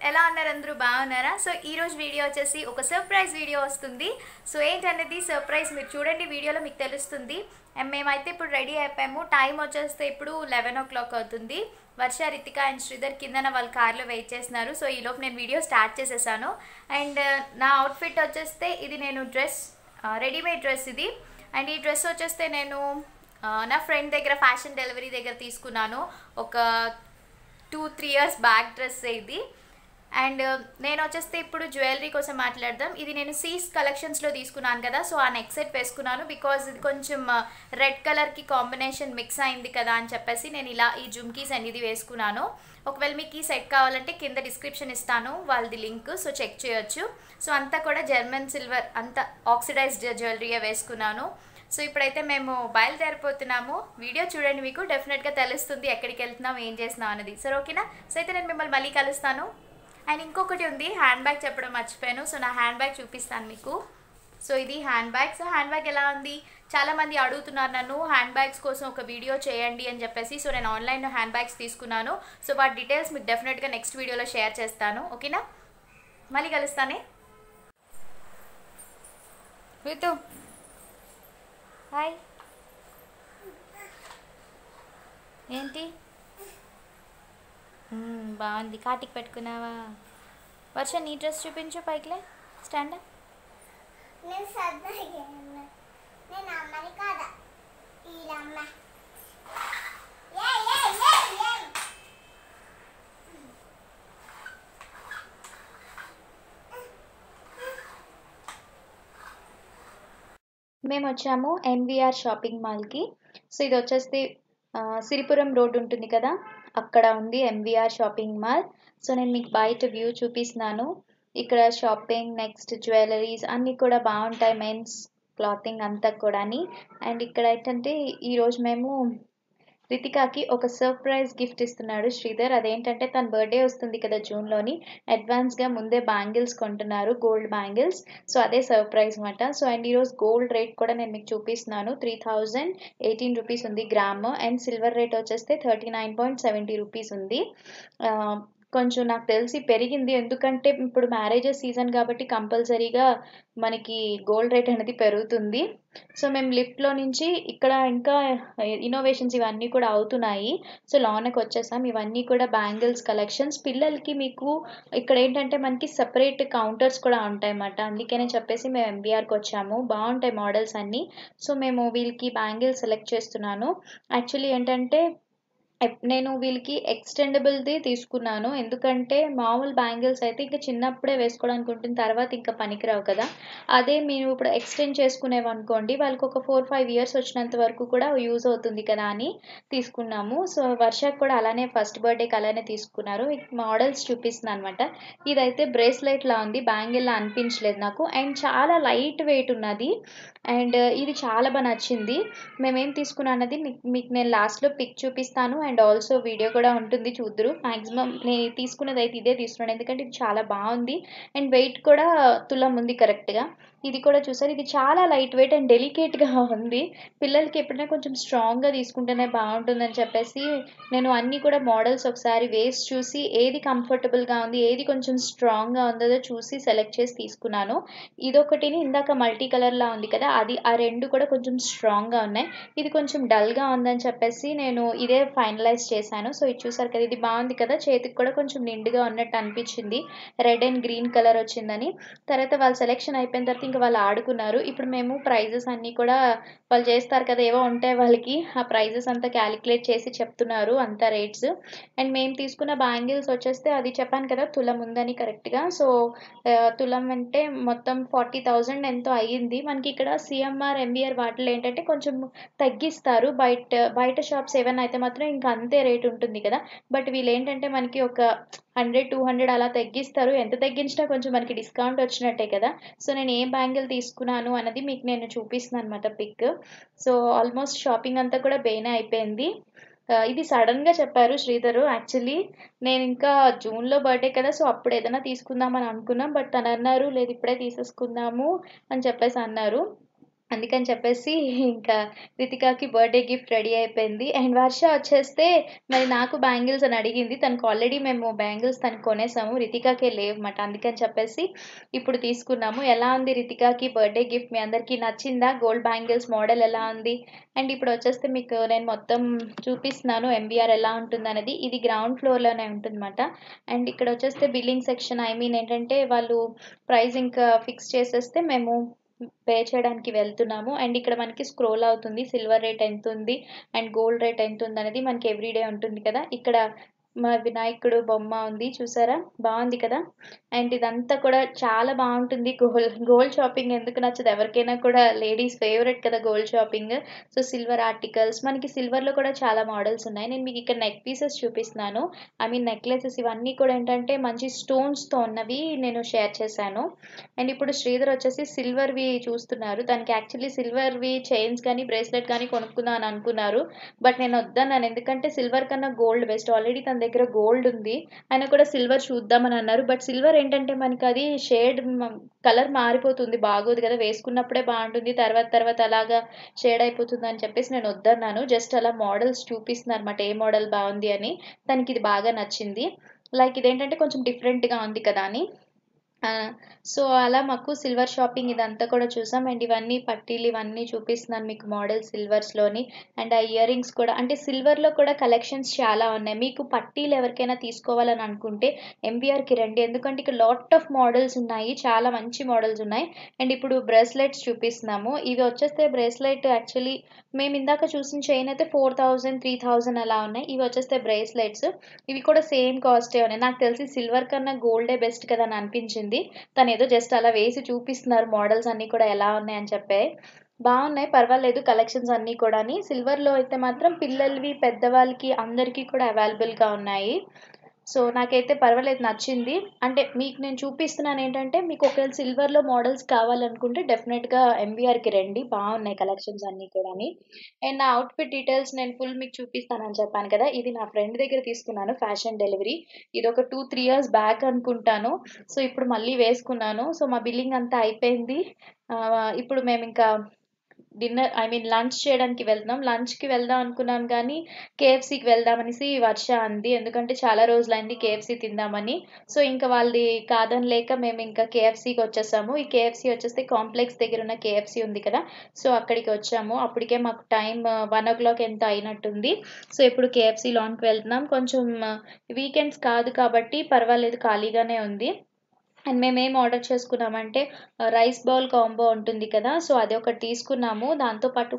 ఎలా ఉన్నారు అందరూ బాగున్నారా? సో ఈ రోజు వీడియో వచ్చేసి ఒక సర్ప్రైజ్ వీడియో వస్తుంది. సో ఏంటనేది సర్ప్రైజ్ మీరు చూడండి, వీడియోలో మీకు తెలుస్తుంది. మేమైతే ఇప్పుడు రెడీ అయిపోయాము. టైం వచ్చేస్తే ఇప్పుడు 11 o'clock అవుతుంది. వర్ష, రితిక అండ్ శ్రీధర్ కిందన వాళ్ళ కార్లో వెయిట్ చేస్తున్నారు. సో ఈలోపు నేను వీడియో స్టార్ట్ చేసేసాను. అండ్ నా అవుట్ఫిట్ వచ్చేస్తే ఇది నేను డ్రెస్ రెడీమేడ్ డ్రెస్ ఇది. అండ్ ఈ డ్రెస్ వచ్చేస్తే నేను నా ఫ్రెండ్ దగ్గర ఫ్యాషన్ డెలివరీ దగ్గర తీసుకున్నాను. ఒక 2-3 years బ్యాక్ డ్రెస్ ఇది. అండ్ నేను వచ్చేస్తే ఇప్పుడు జ్యువెలరీ కోసం మాట్లాడదాం. ఇది నేను సీస్ కలెక్షన్స్లో తీసుకున్నాను కదా, సో ఆ నెక్ సెట్ వేసుకున్నాను. బికాజ్ ఇది కొంచెం రెడ్ కలర్కి కాంబినేషన్ మిక్స్ అయింది కదా అని చెప్పేసి నేను ఇలా ఈ జుమ్కీస్ అండ్ ఇది వేసుకున్నాను. ఒకవేళ మీకు ఈ సెట్ కావాలంటే కింద డిస్క్రిప్షన్ ఇస్తాను వాళ్ళది లింక్, సో చెక్ చేయొచ్చు. సో అంతా కూడా జర్మన్ సిల్వర్, అంతా ఆక్సిడైజ్డ్ జ్యువెలరీయే వేసుకున్నాను. సో ఇప్పుడైతే మేము బయలుదేరిపోతున్నాము. వీడియో చూడండి, మీకు డెఫినెట్గా తెలుస్తుంది ఎక్కడికి వెళ్తున్నాం, ఏం చేస్తున్నాం అన్నది. సరే ఓకేనా? సో అయితే నేను మిమ్మల్ని మళ్ళీ కలుస్తాను. అండ్ ఇంకొకటి ఉంది, హ్యాండ్ బ్యాగ్ చెప్పడం మర్చిపోయాను. సో నా హ్యాండ్ బ్యాగ్ చూపిస్తాను మీకు. సో ఇది hand bag. So hand bag ఎలా ఉంది, చాలామంది అడుగుతున్నారు నన్ను హ్యాండ్ బ్యాగ్స్ కోసం ఒక వీడియో చేయండి అని చెప్పేసి. సో నేను ఆన్లైన్లో హ్యాండ్ బ్యాగ్స్ తీసుకున్నాను. సో వాటి డీటెయిల్స్ మీకు డెఫినెట్గా నెక్స్ట్ వీడియోలో షేర్ చేస్తాను. ఓకేనా? మళ్ళీ కలుస్తానే. రితు హాయ్. ఏంటి బాగుంది, కాటికి పెట్టుకున్నావా? వర్ష నీ డ్రెస్ చూపించు పైకిలే, స్టాండ్. మేము వచ్చాము ఎన్విఆర్ షాపింగ్ మాల్కి. సో ఇది వచ్చేసి సిరిపురం రోడ్ ఉంటుంది కదా, అక్కడ ఉంది ఎంవిఆర్ షాపింగ్ మాల్. సో నేను మీకు బయట వ్యూ చూపిస్తున్నాను. ఇక్కడ షాపింగ్, నెక్స్ట్ జ్యువెలరీస్ అన్నీ కూడా బాగుంటాయి, మెన్స్ క్లాతింగ్ అంతా కూడా. అండ్ ఇక్కడ ఏంటంటే ఈరోజు మేము రితికాకి ఒక సర్ప్రైజ్ గిఫ్ట్ ఇస్తున్నాడు శ్రీధర్. అదేంటంటే తన బర్త్డే వస్తుంది కదా జూన్లోని, అడ్వాన్స్గా ముందే బ్యాంగిల్స్ కొంటున్నారు, గోల్డ్ బ్యాంగిల్స్. సో అదే సర్ప్రైజ్ అనమాట. సో అండ్ ఈరోజు గోల్డ్ రేట్ కూడా నేను మీకు చూపిస్తున్నాను. 3018 రూపీస్ ఉంది గ్రామ్. అండ్ సిల్వర్ రేట్ వచ్చేస్తే 39.70 రూపీస్ ఉంది. కొంచెం నాకు తెలిసి పెరిగింది, ఎందుకంటే ఇప్పుడు మ్యారేజెస్ సీజన్ కాబట్టి కంపల్సరీగా మనకి గోల్డ్ రేట్ అనేది పెరుగుతుంది. సో మేము లిఫ్ట్లో నుంచి ఇక్కడ ఇంకా ఇన్నోవేషన్స్ ఇవన్నీ కూడా అవుతున్నాయి. సో లోనకి వచ్చేసాం. ఇవన్నీ కూడా బ్యాంగిల్స్ కలెక్షన్స్. పిల్లలకి మీకు ఇక్కడ ఏంటంటే మనకి సెపరేట్ కౌంటర్స్ కూడా ఉంటాయి అన్నమాట. అందుకనే చెప్పేసి మేము ఎంబీఆర్కి వచ్చాము. బాగుంటాయి మోడల్స్ అన్నీ. సో మేము వీళ్ళకి బ్యాంగిల్స్ సెలెక్ట్ చేస్తున్నాను. యాక్చువల్లీ ఏంటంటే నేను వీళ్ళకి ఎక్స్టెండబుల్ది తీసుకున్నాను, ఎందుకంటే మామూలు బ్యాంగిల్స్ అయితే ఇంకా చిన్నప్పుడే వేసుకోవడానికి ఉంటుంది, తర్వాత ఇంకా పనికిరావు కదా. అదే మీరు ఇప్పుడు ఎక్స్టెండ్ చేసుకునేవనుకోండి, వాళ్ళకి ఒక 4-5 years వచ్చినంత వరకు కూడా యూజ్ అవుతుంది కదా అని తీసుకున్నాము. సో వర్షకు కూడా అలానే ఫస్ట్ బర్త్డేకి అలానే తీసుకున్నారు. మోడల్స్ చూపిస్తున్నాను అనమాట. ఇదైతే బ్రేస్లెట్ లా ఉంది, బ్యాంగిల్ లా అనిపించలేదు నాకు. అండ్ చాలా లైట్ వెయిట్ ఉన్నది. అండ్ ఇది చాలా బాగా నచ్చింది. మేమేం తీసుకున్నాం అన్నది మీకు నేను లాస్ట్లో పిక్ చూపిస్తాను. అండ్ ఆల్సో వీడియో కూడా ఉంటుంది, చూద్దరు. మ్యాక్సిమం నేను తీసుకున్నది అయితే ఇదే తీసుకున్నాను, ఎందుకంటే ఇది చాలా బాగుంది. అండ్ వెయిట్ కూడా తులం ఉంది కరెక్ట్గా. ఇది కూడా చూసారు, ఇది చాలా లైట్ వెయిట్ అండ్ డెలికేట్గా ఉంది. పిల్లలకి ఎప్పుడైనా కొంచెం స్ట్రాంగ్గా తీసుకుంటేనే బాగుంటుందని చెప్పేసి నేను అన్నీ కూడా మోడల్స్ ఒకసారి వేసి చూసి ఏది కంఫర్టబుల్గా ఉంది, ఏది కొంచెం స్ట్రాంగ్గా ఉందో చూసి సెలెక్ట్ చేసి తీసుకున్నాను. ఇదొకటిని ఇందాక మల్టీ కలర్లా ఉంది కదా, అది ఆ రెండు కూడా కొంచెం స్ట్రాంగ్గా ఉన్నాయి. ఇది కొంచెం డల్గా ఉందని చెప్పేసి నేను ఇదే ఫైనలైజ్ చేశాను. సో ఇది చూసారు కదా, ఇది బాగుంది కదా, చేతికి కూడా కొంచెం నిండుగా ఉన్నట్టు అనిపించింది. రెడ్ అండ్ గ్రీన్ కలర్ వచ్చిందని. తర్వాత వాళ్ళు సెలెక్షన్ అయిపోయిన తర్వాత ఇంకా వాళ్ళు ఆడుకున్నారు. ఇప్పుడు మేము ప్రైజెస్ అన్నీ కూడా వాళ్ళు చేస్తారు కదా, ఏవో ఉంటాయి వాళ్ళకి, ఆ ప్రైజెస్ అంతా క్యాలిక్యులేట్ చేసి చెప్తున్నారు, అంతా రేట్స్. అండ్ మేము తీసుకున్న బ్యాంగిల్స్ వచ్చేస్తే అది చెప్పాను కదా తులం ఉందని కరెక్ట్గా. సో తులం అంటే మొత్తం 40,000 ఎంతో అయ్యింది. మనకి ఇక్కడ సిఎంఆర్, ఎంబీఆర్ వాటిలో ఏంటంటే కొంచెం తగ్గిస్తారు. బయట షాప్స్ ఏమైనా అయితే మాత్రం ఇంకా అంతే రేట్ ఉంటుంది కదా. బట్ వీళ్ళు ఏంటంటే మనకి ఒక 100-200 అలా తగ్గిస్తారు. ఎంత తగ్గించినా కొంచెం మనకి డిస్కౌంట్ వచ్చినట్టే కదా. సో నేను ఏ బ్యాంగిల్ తీసుకున్నాను అన్నది మీకు నేను చూపిస్తున్నాను అనమాట పిక్. సో ఆల్మోస్ట్ షాపింగ్ అంతా కూడా బేనే అయిపోయింది. ఇది సడన్గా చెప్పారు శ్రీధరు. యాక్చువల్లీ నేను ఇంకా జూన్లో బర్త్డే కదా, సో అప్పుడు ఏదైనా తీసుకుందామని అనుకున్నాం. బట్ తను అన్నారు లేదు ఇప్పుడే తీసేసుకుందాము అని చెప్పేసి అన్నారు. అందుకని చెప్పేసి ఇంకా రితికాకి బర్త్‌డే గిఫ్ట్ రెడీ అయిపోయింది. అండ్ వర్ష వచ్చేస్తే మరి నాకు బ్యాంగిల్స్ అని అడిగింది. తనకు ఆల్రెడీ మేము బ్యాంగిల్స్ తనకి కొనేసాము. రితికాకే లేవన్నమాట. అందుకని చెప్పేసి ఇప్పుడు తీసుకున్నాము. ఎలా ఉంది రితికాకి బర్త్‌డే గిఫ్ట్ మీ అందరికీ నచ్చిందా? గోల్డ్ బ్యాంగిల్స్ మోడల్ ఎలా ఉంది? అండ్ ఇప్పుడు వచ్చేస్తే మీకు నేను మొత్తం చూపిస్తున్నాను ఎంవీఆర్ ఎలా ఉంటుందనేది. ఇది గ్రౌండ్ ఫ్లోర్‌లోనే ఉంటుందన్నమాట. అండ్ ఇక్కడ వచ్చేస్తే బిల్లింగ్ సెక్షన్ ఐ మీన్ ఏంటంటే వాళ్ళు ప్రైస్ ఇంకా ఫిక్స్ చేసేస్తే మేము పే చేయడానికి వెళ్తున్నాము. అండ్ ఇక్కడ మనకి స్క్రోల్ అవుతుంది. సిల్వర్ రేట్ ఎంతుంది అండ్ గోల్డ్ రేట్ ఎంతుందనేది మనకి ఎవ్రీడే ఉంటుంది కదా! ఇక్కడ మా వినాయకుడు బొమ్మ ఉంది చూసారా? బావుంది కదా! అండ్ ఇదంతా కూడా చాలా బావుంటుంది. గోల్డ్ షాపింగ్ ఎందుకు నచ్చదు ఎవరికైనా కూడా లేడీస్ ఫేవరెట్ కదా gold shopping. So, silver articles మనకి సిల్వర్‌లో కూడా చాలా మోడల్స్ ఉన్నాయి. నేను మీకు ఇక్కడ నెక్ పీసెస్ చూపిస్తున్నాను. ఐ మీన్ నెక్లెసెస్ ఇవన్నీ కూడా ఏంటంటే మంచి స్టోన్స్‌తో ఉన్నవి నేను షేర్ చేశాను. అండ్ ఇప్పుడు శ్రీధర్ వచ్చేసి సిల్వర్‌వి చూస్తున్నారు. తనకి యాక్చువల్లీ సిల్వర్‌వి చైన్స్ గానీ, బ్రేస్లెట్ గానీ కొనుక్కుందాం అని అనుకున్నారు. బట్ నేను వద్దన్నాను. ఎందుకంటే సిల్వర్ కన్నా గోల్డ్ బెస్ట్. ఆల్రెడీ తన దగ్గర గోల్డ్ ఉంది. ఆయన కూడా సిల్వర్ చూద్దామని అన్నారు. బట్ సిల్వర్ ఏంటంటే మనకది షేడ్ కలర్ మారిపోతుంది. బాగోదు కదా! వేసుకున్నప్పుడే బావుంటుంది. తర్వాత తర్వాత అలాగా షేడ్ అయిపోతుందని చెప్పేసి నేను వద్దన్నాను. జస్ట్ అలా మోడల్స్ చూపిస్తున్నారన్నమాట. ఏ మోడల్ బావుంది అని. తనకిది బాగా నచ్చింది. లైక్ ఇదేంటంటే కొంచెం డిఫరెంట్‌గా ఉంది కదా అని. ఆ! సో, అలా మాకు సిల్వర్ షాపింగ్ ఇదంతా కూడా చూసాం. అండ్ ఇవన్నీ పట్టీలు ఇవన్నీ చూపిస్తున్నాను మీకు మోడల్ సిల్వర్స్‌లోని. అండ్ ఆ ఇయర్ రింగ్స్ కూడా అంటే సిల్వర్‌లో కూడా కలెక్షన్స్ చాలా ఉన్నాయి. మీకు పట్టీలు ఎవరికైనా తీసుకోవాలని అనుకుంటే ఎంవీఆర్‌కి రండి. ఎందుకంటే ఇక్కడ లాట్ ఆఫ్ మోడల్స్ ఉన్నాయి. చాలా మంచి మోడల్స్ ఉన్నాయి. అండ్ ఇప్పుడు బ్రేస్లెట్స్ చూపిస్తున్నాము. ఇవి వచ్చేస్తే బ్రేస్లెట్ యాక్చువల్లీ మేము ఇందాక చూసిన చైన్ అయితే 4000, 3000 అలా ఉన్నాయి. ఇవి వచ్చేస్తే బ్రేస్లెట్స్. ఇవి కూడా సేమ్ కాస్టే ఉన్నాయి. నాకు తెలిసి సిల్వర్ కన్నా గోల్డే బెస్ట్ కదా అని అనిపించింది. తనేదో జస్ట్ అలా వేసి చూపిస్తున్నారు మోడల్స్ అన్నీ కూడా ఎలా ఉన్నాయని చెప్పి. బావున్నాయి పర్వాలేదు కలెక్షన్స్ అన్నీ కూడాని. సిల్వర్‌లో అయితే మాత్రం పిల్లలవి, పెద్దవాళ్ళకి అందరికీ కూడా అవైలబుల్‌గా ఉన్నాయి. సో, నాకైతే పర్వాలేదు నచ్చింది. అంటే మీకు నేను చూపిస్తున్నానేంటంటే మీకు ఒకవేళ సిల్వర్‌లో మోడల్స్ కావాలనుకుంటే డెఫినెట్‌గా ఎంవీఆర్‌కి రండి. బావున్నాయి కలెక్షన్స్ అన్నీ కూడాని. అండ్ నా అవుట్‌ఫిట్ డీటెయిల్స్ నేను ఫుల్ మీకు చూపిస్తానని చెప్పాను కదా! ఇది నా ఫ్రెండ్ దగ్గర తీసుకున్నాను ఫ్యాషన్ డెలివరీ. ఇదొక 2, 3 ఇయర్స్ బ్యాక్ అనుకుంటాను. సో, ఇప్పుడు మళ్ళీ వేసుకున్నాను. సో, మా బిల్లింగ్ అంతా అయిపోయింది. ఇప్పుడు మేమింకా డిన్నర్ ఐ మీన్ లంచ్ చేయడానికి వెళ్తున్నాం. లంచ్‌కి వెళ్దాం అనుకున్నాం గానీ, కేఎఫ్‌సీకి వెళ్దామనేసి వర్ష అంది. ఎందుకంటే చాలా రోజులైంది కేఎఫ్‌సీ తిందామని. సో, ఇంక వాళ్ళది కాదనలేక మేమింక కేఎఫ్‌సీకొచ్చేసాము. ఈ కేఎఫ్‌సీ వచ్చేసి కాంప్లెక్స్ దగ్గరున్న కేఎఫ్‌సీ ఉంది కదా! సో, అక్కడికి వచ్చాము. అప్పటికే మాకు టైమ్ 1:00 ఎంతో అయినట్టుంది. సో, ఇప్పుడు కేఎఫ్‌సీ లోనికి వెళ్తున్నాం. కొంచెం వీకెండ్స్ కాదు కాబట్టి పర్వాలేదు ఖాళీగానే ఉంది. అండ్ మేమేం ఆర్డర్ చేసుకున్నామంటే రైస్ బౌల్ కాంబో ఉంటుంది కదా! సో, అదొకటి తీసుకున్నాము. దాంతో పాటు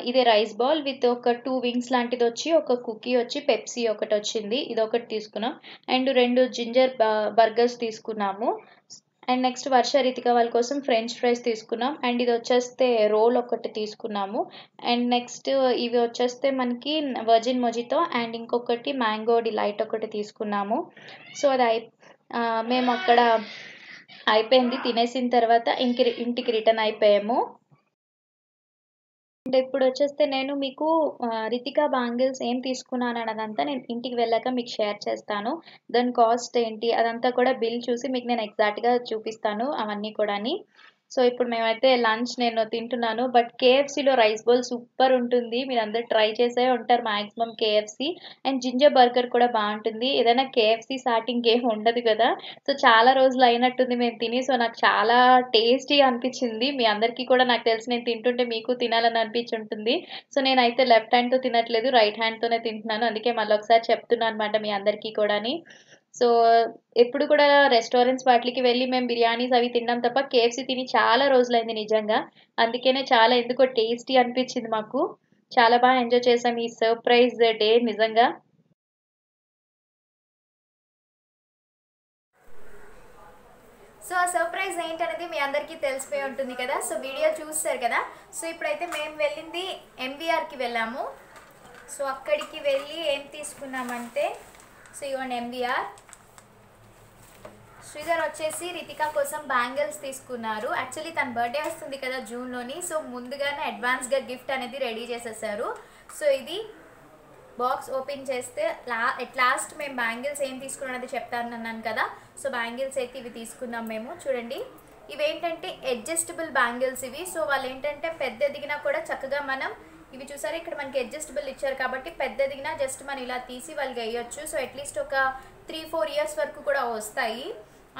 ఇదే రైస్ బౌల్ విత్ ఒక 2 వింగ్స్ లాంటిదొచ్చి, ఒక కుకీ వచ్చి, పెప్సీ ఒకటొచ్చింది. ఇదొకటి తీసుకున్నాం. అండ్ 2 జింజర్ బర్గర్స్ తీసుకున్నాము. అండ్ నెక్స్ట్ వర్ష, రితిక వాళ్ళ కోసం ఫ్రెంచ్ ఫ్రైస్ తీసుకున్నాం. అండ్ ఇదొచ్చేస్తే రోల్ ఒకటి తీసుకున్నాము. అండ్ నెక్స్ట్ ఇవి వచ్చేస్తే మనకి వర్జిన్ మొజిటో అండ్ ఇంకొకటి మ్యాంగో డిలైట్ ఒకటి తీసుకున్నాము. సో, మేమక్కడ అయిపోయింది. తినేసిన తర్వాత ఇంటికి రిటర్న్ అయిపోయాము. అండ్ ఇప్పుడొచ్చేస్తే నేను మీకు రితికా బ్యాంగిల్స్ ఏం తీసుకున్నానన్నదంతా నేను ఇంటికి వెళ్ళాక మీకు షేర్ చేస్తాను. దాని కాస్ట్ ఏంటి అదంతా కూడా బిల్ చూసి మీకు నేను ఎగ్జాక్ట్‌గా చూపిస్తాను అవన్నీ కూడాని. సో, ఇప్పుడు మేమైతే లంచ్ నేను తింటున్నాను. బట్ కేఎఫ్‌సీలో రైస్ బౌల్ సూపర్ ఉంటుంది. మీరందరూ ట్రై చేసే ఉంటారు maximum KFC. And ginger burger కూడా బావుంటుంది. ఏదైనా కేఎఫ్‌సీ సాటి ఇంకేం ఉండదు కదా! సో, చాలా రోజులు అయినట్టుంది మేము తిని. సో, నాకు చాలా టేస్టీగా అనిపిచ్చింది. మీ అందరికీ కూడా నాకు తెలిసి నేను తింటుంటే మీకు తినాలని అనిపిచ్చుంటుంది. సో, నేనైతే లెఫ్ట్ హ్యాండ్‌తో తినట్లేదు. రైట్ హ్యాండ్‌తోనే తింటున్నాను. అందుకే మళ్ళొకసారి చెప్తున్నా అనమాట మీ అందరికీ కూడాని. సో, ఎప్పుడు కూడా రెస్టారెంట్స్ వాటిలకి వెళ్ళి మేము బిర్యానీస్ అవి తిన్నాం తప్ప కేఎఫ్‌సీ తిని చాలా రోజులైంది నిజంగా. అందుకనే చాలా ఎందుకో టేస్టీ అనిపిచ్చింది మాకు. చాలా ఎంజాయ్ చేసాం ఈ సర్ప్రైజ్ డే నిజంగా. సో ఆ సర్ప్రైజ్ ఏంటనేది మీ అందరికీ తెలిసిపోయి ఉంటుంది కదా. సో వీడియో చూస్తారు కదా. సో ఇప్పుడైతే మేము వెళ్ళింది ఎంవీఆర్కి వెళ్ళాము. సో అక్కడికి వెళ్ళి ఏం తీసుకున్నామంటే సో ఇవ్వండి ఎంవీఆర్. శ్రీధర్ వచ్చేసి రితికా కోసం బ్యాంగిల్స్ తీసుకున్నారు. యాక్చువల్లీ తన బర్త్డే వస్తుంది కదా జూన్లోని. సో ముందుగానే అడ్వాన్స్గా గిఫ్ట్ అనేది రెడీ చేసేసారు. సో ఇది బాక్స్ ఓపెన్ చేస్తే ఎట్ లాస్ట్ మేము బ్యాంగిల్స్ ఏం తీసుకున్నది చెప్తాను అన్నాను కదా. సో బ్యాంగిల్స్ అయితే ఇవి తీసుకున్నాం మేము. చూడండి ఇవేంటంటే అడ్జస్టబుల్ బ్యాంగిల్స్ ఇవి. సో వాళ్ళు ఏంటంటే పెద్ద ఎదిగినా కూడా చక్కగా మనం ఇవి చూసారా ఇక్కడ మనకి అడ్జస్టబుల్ ఇచ్చారు కాబట్టి పెద్ద ఎదిగినా జస్ట్ మనం ఇలా తీసి వాళ్ళకి వేయొచ్చు. సో అట్లీస్ట్ ఒక 3-4 ఇయర్స్ వరకు కూడా వస్తాయి.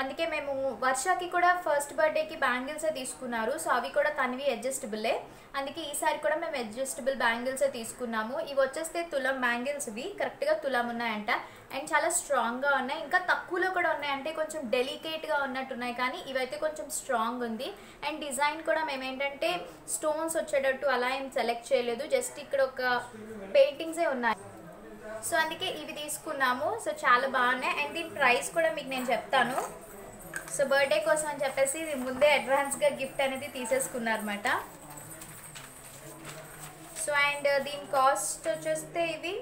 అందుకే మేము వర్షకి కూడా ఫస్ట్ బర్త్డేకి బ్యాంగిల్సే తీసుకున్నారు. సో అవి కూడా తనవి అడ్జస్టబులే. అందుకే ఈసారి కూడా మేము అడ్జస్టబుల్ బ్యాంగిల్సే తీసుకున్నాము. ఇవి వచ్చేస్తే తులం బ్యాంగిల్స్, ఇవి కరెక్ట్గా తులం ఉన్నాయంట. అండ్ చాలా స్ట్రాంగ్గా ఉన్నాయి, ఇంకా తక్కువలో కూడా ఉన్నాయి, అంటే కొంచెం డెలికేట్గా ఉన్నట్టున్నాయి. కానీ ఇవైతే కొంచెం స్ట్రాంగ్ ఉంది. అండ్ డిజైన్ కూడా మేము ఏంటంటే స్టోన్స్ వచ్చేటట్టు అలా ఏం సెలెక్ట్ చేయలేదు, జస్ట్ ఇక్కడ ఒక పెయింటింగ్సే ఉన్నాయి. సో అందుకే ఇవి తీసుకున్నాము. సో చాలా బాగున్నాయి. అండ్ దీని ప్రైస్ కూడా మీకు నేను చెప్తాను. సో బర్త్డే కోసం అని చెప్పేసి ఇది ముందే అడ్వాన్స్గా గిఫ్ట్ అనేది తీసేసుకున్నారన్నమాట. సో అండ్ దీని కాస్ట్ వచ్చేస్తే ఇవి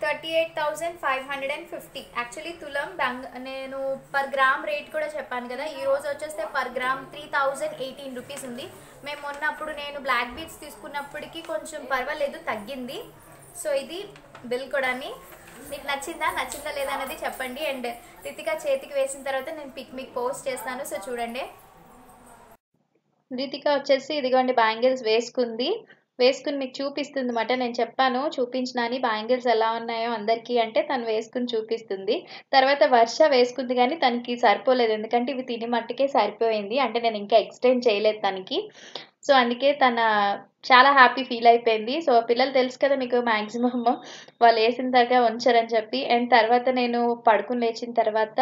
38,550. యాక్చువల్లీ తులం నేను పర్ గ్రామ్ రేట్ కూడా చెప్పాను కదా, ఈ రోజు వచ్చేస్తే పర్ గ్రామ్ 3,018 రూపీస్ ఉంది. మేము మొన్నప్పుడు నేను బ్లాక్ బీడ్స్ తీసుకున్నప్పటికీ కొంచెం పర్వాలేదు, తగ్గింది. సో ఇది బిల్ కూడా మీకు నచ్చిందా లేదా అనేది చెప్పండి. అండ్ రితిక చేతికి వేసిన తర్వాత నేను పిక్ మీకు పోస్ట్ చేస్తాను. సో చూడండి, రితిక వచ్చేసి ఇదిగోండి బ్యాంగిల్స్ వేసుకుని మీకు చూపిస్తుంది అన్నమాట. నేను చెప్పాను చూపించినాని బ్యాంగిల్స్ ఎలా ఉన్నాయో అందరికీ అంటే తను వేసుకుని చూపిస్తుంది. తర్వాత వర్ష వేసుకుంది కానీ తనకి సరిపోలేదు, ఎందుకంటే ఇవి తిని మట్టుకే సరిపోయింది, అంటే నేను ఇంకా ఎక్స్టెండ్ చేయలేదు తనకి. సో అందుకే తన చాలా హ్యాపీ ఫీల్ అయిపోయింది. సో పిల్లలు తెలుసు కదా మీకు, మ్యాక్సిమమ్ వాళ్ళు వేసిన దాకా ఉంచారని చెప్పి. అండ్ తర్వాత నేను పడుకుని లేచిన తర్వాత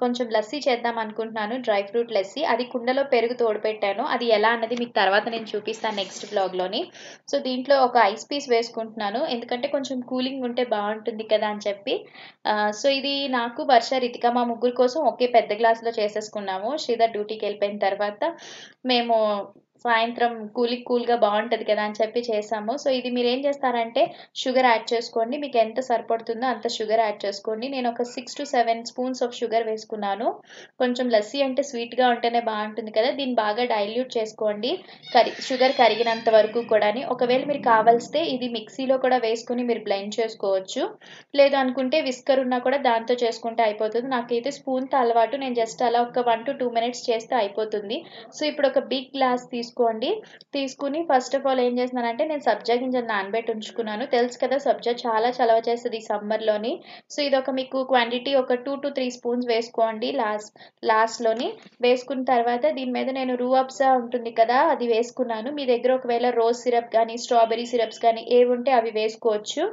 కొంచెం లస్సీ చేద్దాం అనుకుంటున్నాను, డ్రై ఫ్రూట్ లస్సీ. అది కుండలో పెరుగు తోడుపెట్టాను, అది ఎలా అన్నది మీకు తర్వాత నేను చూపిస్తాను నెక్స్ట్ బ్లాగ్లోని. సో దీంట్లో ఒక ఐస్ పీస్ వేసుకుంటున్నాను, ఎందుకంటే కొంచెం కూలింగ్ ఉంటే బాగుంటుంది కదా అని చెప్పి. సో ఇది నాకు, వర్ష, రితిక మా ముగ్గురు కోసం ఒకే పెద్ద గ్లాసులో చేసేసుకున్నాము. శ్రీధర్ డ్యూటీకి వెళ్ళిపోయిన తర్వాత మేము సాయంత్రం కూల్గా బాగుంటుంది కదా అని చెప్పి చేసాము. సో ఇది మీరు ఏం చేస్తారంటే షుగర్ యాడ్ చేసుకోండి, మీకు ఎంత సరిపడుతుందో అంత షుగర్ యాడ్ చేసుకోండి. నేను ఒక 6 to 7 స్పూన్స్ ఆఫ్ షుగర్ వేసుకున్నాను. కొంచెం లస్సీ అంటే స్వీట్గా ఉంటేనే బాగుంటుంది కదా, దీన్ని బాగా డైల్యూట్ చేసుకోండి షుగర్ కరిగినంత వరకు కూడా. ఒకవేళ మీరు కావాల్స్తే ఇది మిక్సీలో కూడా వేసుకుని మీరు బ్లెండ్ చేసుకోవచ్చు, లేదు అనుకుంటే విస్కర్ ఉన్నా కూడా దాంతో చేసుకుంటే అయిపోతుంది. నాకైతే స్పూన్తో అలవాటు, నేను జస్ట్ అలా ఒక 1 to 2 minutes చేస్తే అయిపోతుంది. సో ఇప్పుడు ఒక బిగ్ గ్లాస్ తీసుకుని ఫస్ట్ ఆఫ్ ఆల్ ఏం చేస్తున్నానంటే నేను సబ్జా గింజలు నానబెట్టి ఉంచుకున్నాను. తెలుసు కదా సబ్జా చాలా చలవ చేస్తుంది ఈ సమ్మర్లోని. సో ఇది ఒక మీకు క్వాంటిటీ ఒక 2 to 3 స్పూన్స్ వేసుకోండి లాస్ట్లోని. వేసుకున్న తర్వాత దీని మీద నేను రూఅబ్జా ఉంటుంది కదా అది వేసుకున్నాను. మీ దగ్గర ఒకవేళ రోజ్ సిరప్ కానీ స్ట్రాబెరీ సిరప్స్ కానీ ఏవి ఉంటే అవి వేసుకోవచ్చు.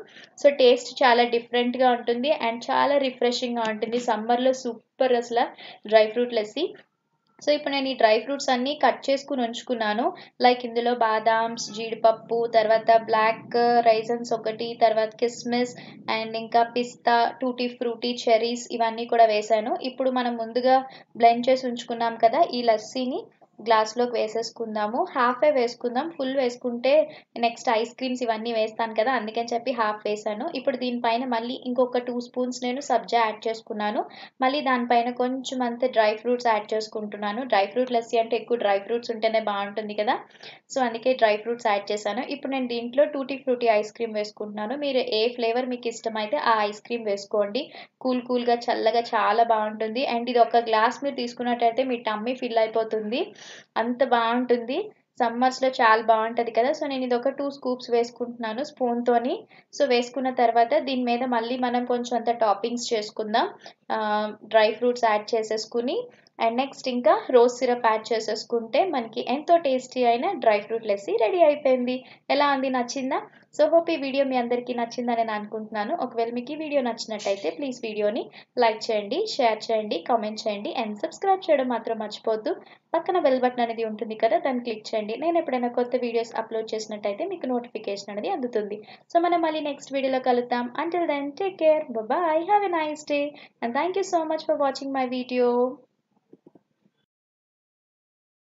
సో టేస్ట్ చాలా డిఫరెంట్గా ఉంటుంది అండ్ చాలా రిఫ్రెషింగ్గా ఉంటుంది సమ్మర్లో, సూపర్ అసలు డ్రై ఫ్రూట్ లస్సీ. సో ఇప్పుడు నేను ఈ డ్రై ఫ్రూట్స్ అన్నీ కట్ చేసుకుని ఉంచుకున్నాను. లైక్ ఇందులో బాదామ్స్, జీడిపప్పు, తర్వాత బ్లాక్ రైజన్స్ ఒకటి, తర్వాత కిస్మిస్ అండ్ ఇంకా పిస్తా, టూటీ ఫ్రూటీ, చెరీస్ ఇవన్నీ కూడా వేసాను. ఇప్పుడు మనం ముందుగా బ్లెండ్ చేసి ఉంచుకున్నాం కదా ఈ లస్సీని గ్లాస్లోకి వేసేసుకుందాము. హాఫే వేసుకుందాం, ఫుల్ వేసుకుంటే నెక్స్ట్ ఐస్ క్రీమ్స్ ఇవన్నీ వేస్తాను కదా, అందుకని చెప్పి హాఫ్ వేసాను. ఇప్పుడు దీనిపైన మళ్ళీ ఇంకొక 2 స్పూన్స్ నేను సబ్జా యాడ్ చేసుకున్నాను. మళ్ళీ దానిపైన కొంచెం అంతే డ్రై ఫ్రూట్స్ యాడ్ చేసుకుంటున్నాను. డ్రై ఫ్రూట్ లస్సీ అంటే ఎక్కువ డ్రై ఫ్రూట్స్ ఉంటేనే బాగుంటుంది కదా, సో అందుకే డ్రై ఫ్రూట్స్ యాడ్ చేశాను. ఇప్పుడు నేను దీంట్లో టూటీ ఫ్రూటీ ఐస్ క్రీమ్ వేసుకుంటున్నాను. మీరు ఏ ఫ్లేవర్ మీకు ఇష్టమైతే ఆ ఐస్ క్రీమ్ వేసుకోండి. కూల్గా చల్లగా చాలా బాగుంటుంది. అండ్ ఇది ఒక గ్లాస్ మీరు తీసుకున్నట్టయితే మీ టమ్మీ ఫిల్ అయిపోతుంది, అంత బాగుంటుంది. సమ్మర్స్లో చాలా బాగుంటుంది కదా. సో నేను ఇది ఒక 2 స్కూప్స్ వేసుకుంటున్నాను స్పూన్తోని. సో వేసుకున్న తర్వాత దీని మీద మళ్ళీ మనం కొంచెం అంత టాపింగ్స్ చేసుకుందాం. డ్రై ఫ్రూట్స్ యాడ్ చేసేసుకుని అండ్ నెక్స్ట్ ఇంకా రోజ్ సిరప్ యాడ్ చేసేసుకుంటే మనకి ఎంతో టేస్టీ అయిన డ్రై ఫ్రూట్ లస్సీ రెడీ అయిపోయింది. ఎలా ఉంది, నచ్చిందా? సో హోప్ ఈ వీడియో మీ అందరికీ నచ్చిందని నేను అనుకుంటున్నాను. ఒకవేళ మీకు ఈ వీడియో నచ్చినట్టయితే ప్లీజ్ వీడియోని లైక్ చేయండి, షేర్ చేయండి, కామెంట్ చేయండి అండ్ సబ్స్క్రైబ్ చేయడం మాత్రం మర్చిపోద్దు. పక్కన బెల్ బటన్ అనేది ఉంటుంది కదా, దాన్ని క్లిక్ చేయండి. నేను ఎప్పుడైనా కొత్త వీడియోస్ అప్లోడ్ చేసినట్టయితే మీకు నోటిఫికేషన్ అనేది అందుతుంది. సో మనం మళ్ళీ నెక్స్ట్ వీడియోలో కలుద్దాం. Until then, take care, bye bye, have a nice day and thank you so much for watching my video.